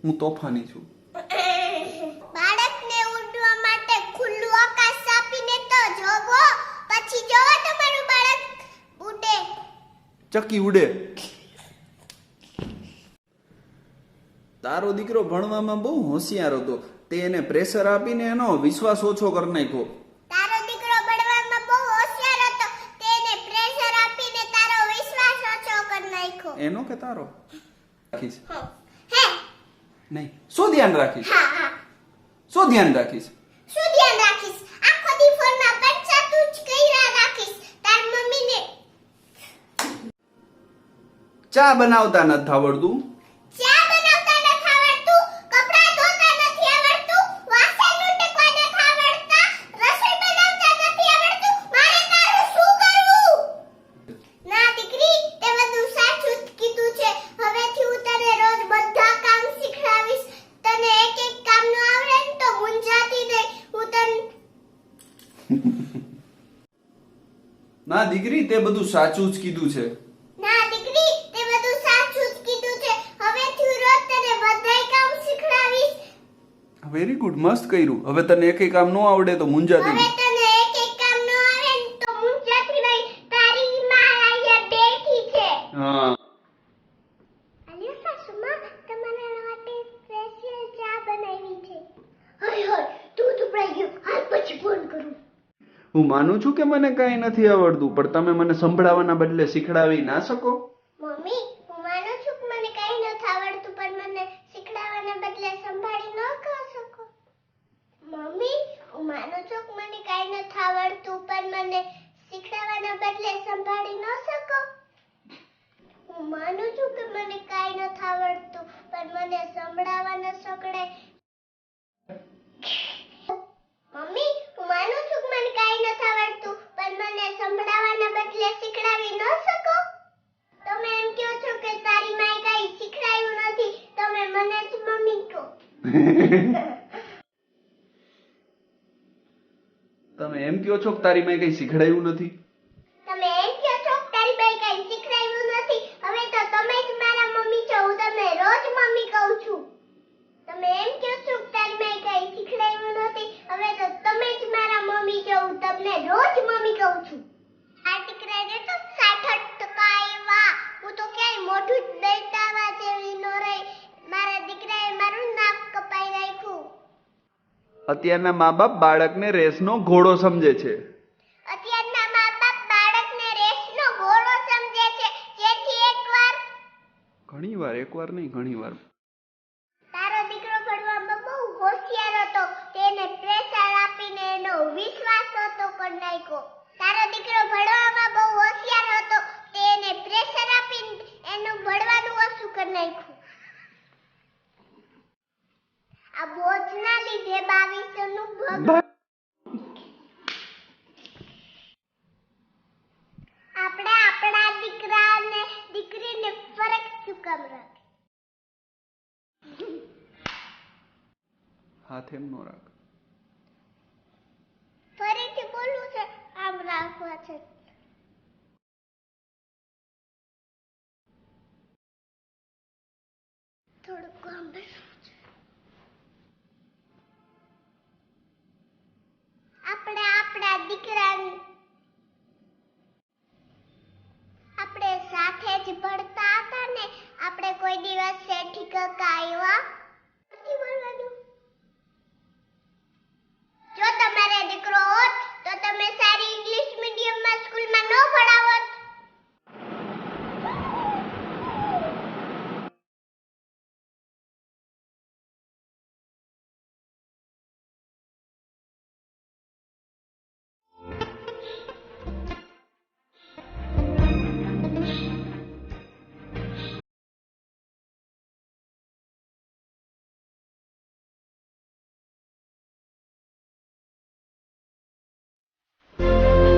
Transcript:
હું તોફાની છું. બાળકને ઉડવા માટે ખુલ્લું આકાશ આપીને તો જોવો, પછી જોવો તમારું બાળક ઉડે. ચકી ઉડે. તારો દીકરો ભણવામાં બહુ હોશિયાર હતો, તે એને પ્રેશર આપીને એનો વિશ્વાસ ઓછો કરી નાખ્યો. તારો દીકરો ભણવામાં બહુ હોશિયાર હતો, તેને પ્રેશર આપીને તારો વિશ્વાસ ઓછો કરી નાખ્યો. એનો કે તારો? રાખીશ. હે નહીં, શું ધ્યાન રાખીશ? હા હા, શું ધ્યાન રાખીશ? શું ધ્યાન રાખીશ? આખો દી ફોનમાં પંચાતું જ કર્યા રાખીશ. તાર મમ્મીને ચા બનાવતા નથી આવડતું. ચા બનાવતા નથી આવડતું, કપડાં ધોતા નથી આવડતું, વાસણ ઉટકવા નથી આવડતા, રસોઈ બનાવતા નથી આવડતું. મારે તારું શું કરવું? ના દીકરી, તે બધું સાચું જ કીધું છે. હવેથી હું તને રોજ બધા કામ શીખડાવીશ. તને એક એક કામ ન આવડે ને તો મૂંઝાતી નહીં. હું તને ના દીકરી, તે બધું સાચું જ કીધું છે. ના દીકરી, તે બધું સાચું જ કીધું છે. હવેથી હું રોજ તને બધાય કામ શીખડાવીશ. વેરી ગુડ, મસ્ત કર્યું. હવે તને એકેય કામ ન આવડે તો મૂંઝાતી હવે નહીં. તને એક એક કામ ન આવે ને તો મૂંઝાતી નહીં. તારી માં અહીંયા બેઠી છે. હા. અલ્યો સાસુમાં, તમારા માટે સ્પેશિયલ ચા બનાવી છે. હાય હાય, તું પડી ગયો. હાલ પછી ફોન કરું. હું માનું છું કે મને કાંઈ નથી આવડતું, પણ તમે મને સંભળાવવાના બદલે શીખડાવી ના શકો? મમ્મી, હું માનું છું કે મને કાંઈ નથી આવડતું, પણ મને શીખડાવવાના બદલે સંભાળી ન કહો શકો. મમ્મી, હું માનું છું કે મને કાંઈ નથી આવડતું, પણ મને શીખડાવવાના બદલે સંભાળી ન શકો. હું માનું છું કે મને કાંઈ નથી આવડતું, પણ મને સંભળાવવા ન સકડે. મમ્મી, હું માનું છું કે મને કાંઈ નથી આવડતું, પણ મને સંભળાવવાના બદલે શીખડાવી ન શકો. તમે એમ કહો છો કે તારી માએ કાંઈ શીખડાવ્યું નથી, તમે મને જ મમ્મી કહો. તમે એમ કહો છો કે તારી મેં કઈ શીખડાયું નથી? તમે એમ કહો છો કે તારી માએ કાંઈ શીખડાવ્યું નથી. હવે તો તમે જ મારા મમ્મી છો. હું તમને રોજ મમ્મી કહું છું. તમે એમ કહો છો કે તારી માએ કાંઈ શીખડાવ્યું નથી. હવે તો તમે જ મારા મમ્મી છો. હું તમને રોજ મમ્મી કહું છું. આ દીકરાને તો 60% આવ્યા. હું તો ક્યાંય મોઢું જ દઈતાવા જેવી ન રહી. મારા દીકરાએ મારું નાક કપાઈ નાખ્યું. અત્યારના મા બાપ બાળકને રેસનો ઘોડો સમજે છે. અત્યારના મા-બાપ બાળકને રેસનો ઘોડો સમજે છે. જેથી એકવાર એકવાર નહીં, ઘણીવાર. તારો દીકરો ભણવામાં બહુ હોશિયાર હતો, તેને પ્રેશર આપીને એનો વિશ્વાસ ઓછો કરી નાખ્યો. તારો દીકરો ભણવામાં બહુ હોશિયાર હતો, તેને પ્રેશર આપીને એનું ભણવાનું ઓછું કરી નાખ્યું. આ બોજના લીધે ભવિષ્યનું આપણે આપણા દીકરા અને દીકરીને ફરક શું કામ રાખે? હાથ એમ નો રાખ. ફરીથી બોલવું છે, આમ રાખવા છે.